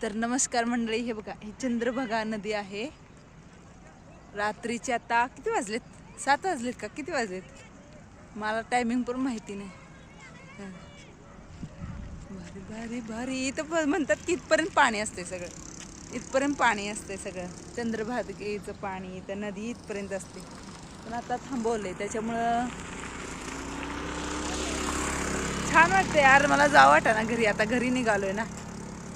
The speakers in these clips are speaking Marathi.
तर नमस्कार मंडळी, हे बघा ही चंद्रभागा नदी आहे. रात्रीचे आता किती वाजलेत? 7 वाजलेत का किती वाजलेत? मला टायमिंग पण माहिती नाही. भारी भारी भारी. इथं म्हणतात की इथपर्यंत पाणी असते सगळं, इथपर्यंत पाणी असते सगळं. चंद्रभागेचं पाणी तर नदी इथपर्यंत असते, पण आता थांबवलंय त्याच्यामुळं छान वाटतं यार. मला जावं वाटा ना घरी. आता घरी निघालोय ना,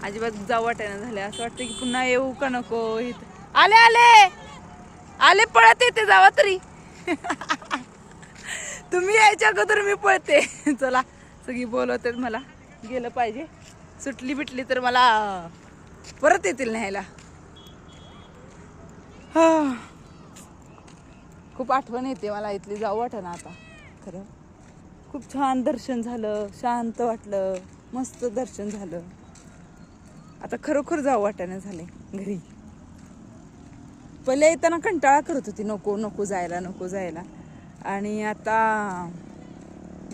अजिबात जाऊ वाटायला झाले. असं वाटतं की पुन्हा येऊ का नको. इथं आले आले आले पळत येते, जावा तरी. तुम्ही यायच्या अगोदर मी पळते. चला, सगळी बोलवते मला गेलं पाहिजे. सुटली बिटली तर मला परत येतील न्यायला. खूप आठवण येते मला इथली. जाऊ वाटेना आता खरं. खूप छान दर्शन झालं, शांत वाटलं, मस्त दर्शन झालं. आता खरोखर जाऊ वाटायला झाले घरी. पहिले येताना कंटाळा करत होती, नको नको जायला नको जायला. आणि आता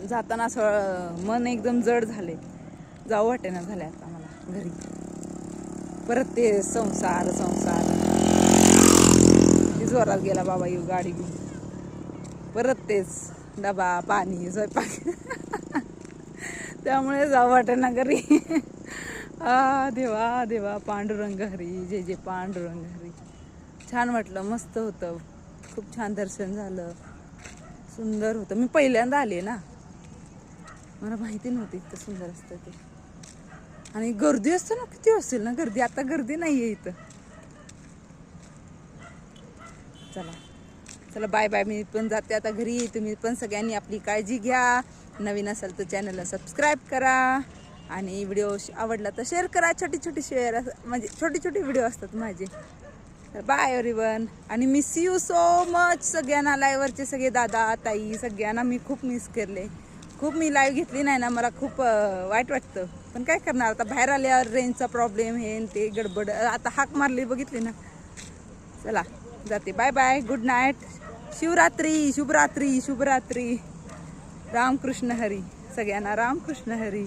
जाताना असं मन एकदम जड झाले, जाऊ वाटेना झाले आता मला घरी. परत ते संसार संसार जोरात गेला बाबा. येऊ गाडी घेऊन परत तेच डबा पाणी स्वयंपाक. त्यामुळे जाऊ वाटेना घरी. देवा देवा पांडुरंग हरी, जे जे पांडुरंग हरी. छान वाटलं, मस्त होतं, खूप छान दर्शन झालं, सुंदर होतं. मी पहिल्यांदा आले ना, मला माहिती नव्हती इतकं सुंदर असतं ते. आणि गर्दी असते ना, किती असेल ना गर्दी. आता गर्दी नाहीये इथं. चला चला, बाय बाय. मी पण जाते आता घरी. तुम्ही पण सगळ्यांनी आपली काळजी घ्या. नवीन असाल तर चॅनलला सबस्क्राईब करा आणि व्हिडिओ आवडला तर शेअर करा. छोटी छोटी शेअर, म्हणजे छोटी छोटी व्हिडिओ असतात माझे. Bye everyone. आणि मिस यू सो मच सगळ्यांना. लाईव्हवरचे सगळे दादा ताई सगळ्यांना मी खूप मिस करले. खूप मी लाईव्ह घेतली नाही ना, मला खूप वाईट वाटतं. पण काय करणार आता, बाहेर आल्यावर रेंजचा प्रॉब्लेम हे ते गडबड. आता हाक मारली बघितली ना. चला जाते, bye bye, good night, Shivratri, शुभरात्री शुभरात्री. रामकृष्ण हरी. सगळ्यांना रामकृष्ण हरी.